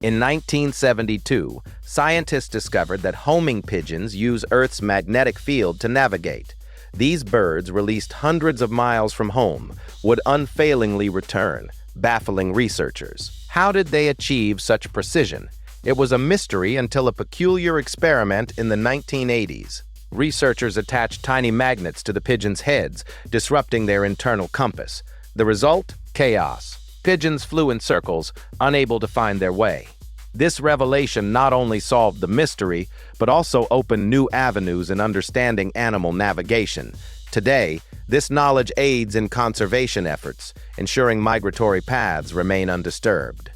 In 1972, scientists discovered that homing pigeons use Earth's magnetic field to navigate. These birds, released hundreds of miles from home, would unfailingly return, baffling researchers. How did they achieve such precision? It was a mystery until a peculiar experiment in the 1980s. Researchers attached tiny magnets to the pigeons' heads, disrupting their internal compass. The result? Chaos. Pigeons flew in circles, unable to find their way. This revelation not only solved the mystery, but also opened new avenues in understanding animal navigation. Today, this knowledge aids in conservation efforts, ensuring migratory paths remain undisturbed.